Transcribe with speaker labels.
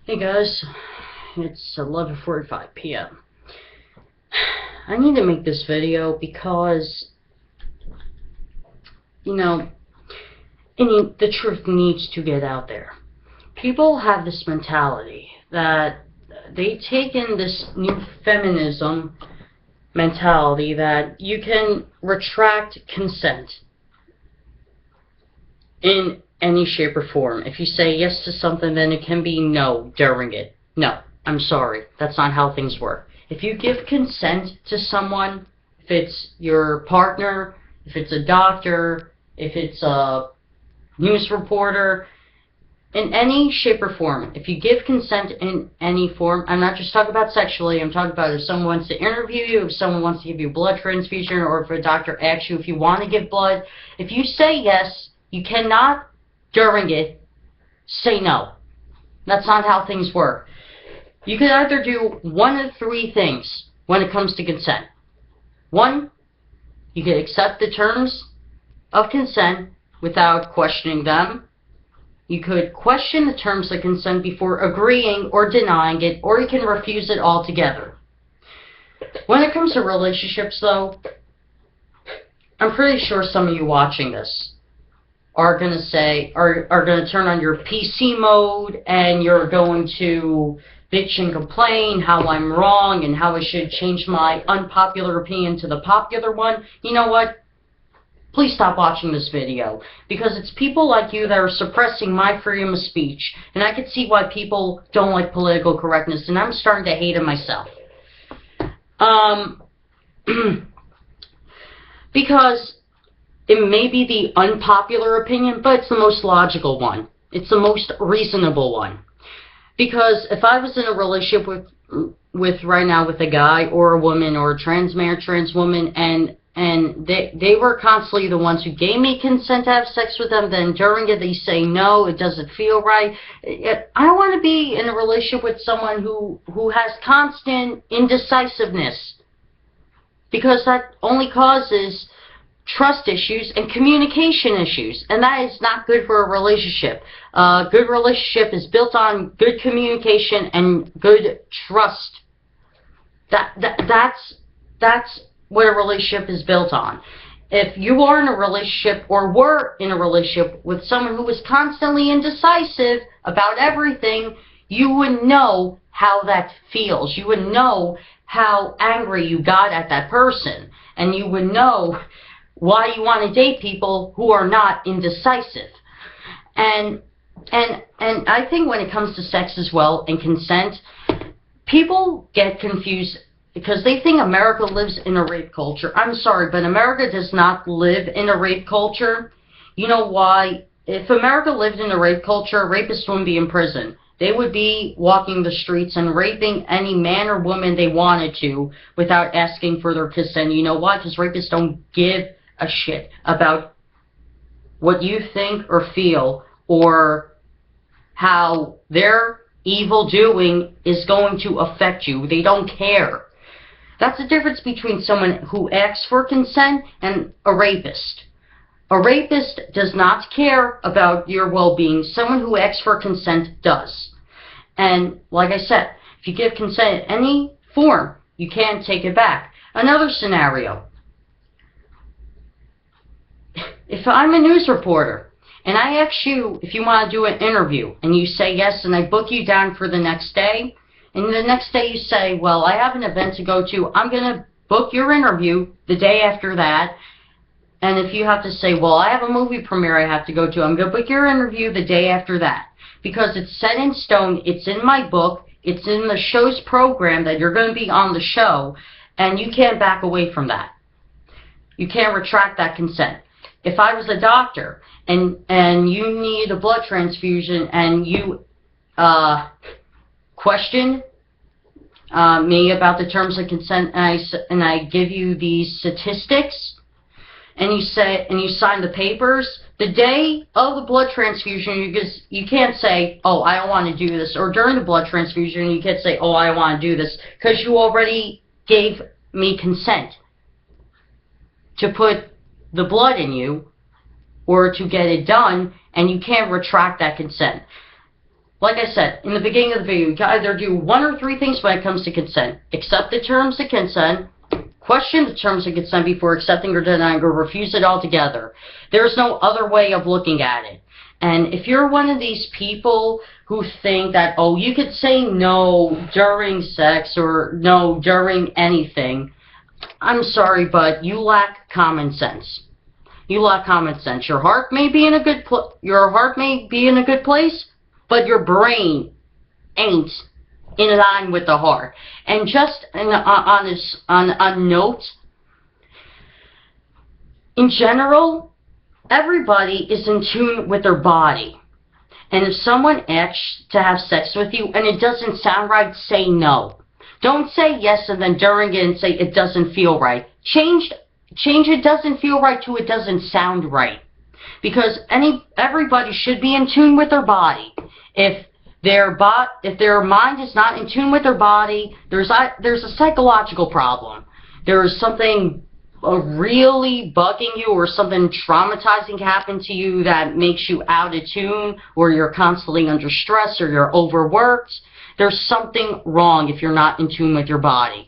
Speaker 1: Hey guys, it's 11:45 p.m. I need to make this video because, the truth needs to get out there. People have this mentality that they take in this new feminism mentality that you can retract consent in any shape or form. If you say yes to something, then it can be no during it. No, I'm sorry. That's not how things work. If you give consent to someone, if it's your partner, if it's a doctor, if it's a news reporter, in any shape or form, if you give consent in any form, I'm not just talking about sexually, I'm talking about if someone wants to interview you, if someone wants to give you a blood transfusion, or if a doctor asks you if you want to give blood, if you say yes, you cannot during it say no. That's not how things work. You can either do one of three things when it comes to consent. One, you can accept the terms of consent without questioning them. You could question the terms of consent before agreeing or denying it, or you can refuse it altogether. When it comes to relationships, though, I'm pretty sure some of you watching this are going to say, are going to turn on your PC mode, and you're going to bitch and complain how I'm wrong and how I should change my unpopular opinion to the popular one. You know what? Please stop watching this video, because it's people like you that are suppressing my freedom of speech, and I can see why people don't like political correctness, and I'm starting to hate it myself. Because it may be the unpopular opinion, but it's the most logical one. It's the most reasonable one. Because if I was in a relationship with right now with a guy or a woman or a trans man or trans woman, and they were constantly the ones who gave me consent to have sex with them, then during it they say no, it doesn't feel right. I don't want to be in a relationship with someone who has constant indecisiveness, because that only causes trust issues and communication issues, and that is not good for a relationship. A good relationship is built on good communication and good trust. That's what a relationship is built on. If you are in a relationship or were in a relationship with someone who was constantly indecisive about everything, you would know how that feels. You would know how angry you got at that person, and you would know why you want to date people who are not indecisive. And I think when it comes to sex as well and consent, people get confused because they think America lives in a rape culture. I'm sorry, but America does not live in a rape culture. You know why? If America lived in a rape culture, rapists wouldn't be in prison. They would be walking the streets and raping any man or woman they wanted to without asking for their consent. You know why? Because rapists don't give a shit about what you think or feel, or how their evil doing is going to affect you. They don't care. That's the difference between someone who asks for consent and a rapist. A rapist does not care about your well-being. Someone who asks for consent does. And like I said, if you give consent in any form, you can't take it back. Another scenario. If I'm a news reporter and I ask you if you want to do an interview and you say yes, and I book you down for the next day, and the next day you say, well, I have an event to go to, I'm going to book your interview the day after that. And if you have to say, well, I have a movie premiere I have to go to, I'm going to book your interview the day after that. Because it's set in stone, it's in my book, it's in the show's program that you're going to be on the show, and you can't back away from that. You can't retract that consent. If I was a doctor and you need a blood transfusion and you question me about the terms of consent, and I give you these statistics, and you sign the papers, the day of the blood transfusion, you can't say, oh, I don't want to do this, or during the blood transfusion you can't say, oh, I want to do this, because you already gave me consent to put the blood in you or to get it done, and you can't retract that consent. Like I said in the beginning of the video, you can either do one or three things when it comes to consent. Accept the terms of consent, question the terms of consent before accepting or denying, or refuse it altogether. There's no other way of looking at it. And if you're one of these people who think that, oh, you could say no during sex or no during anything, I'm sorry, but you lack common sense. You lack common sense. Your heart may be in a good place, but your brain ain't in line with the heart. And just on a note, in general, everybody is in tune with their body. And if someone asks to have sex with you and it doesn't sound right, say no. Don't say yes and then during it and say it doesn't feel right. Change it doesn't feel right to it doesn't sound right. Because everybody should be in tune with their body. If their mind is not in tune with their body, there's a psychological problem. There's something really bugging you, or something traumatizing happened to you that makes you out of tune, or you're constantly under stress, or you're overworked. There's something wrong if you're not in tune with your body.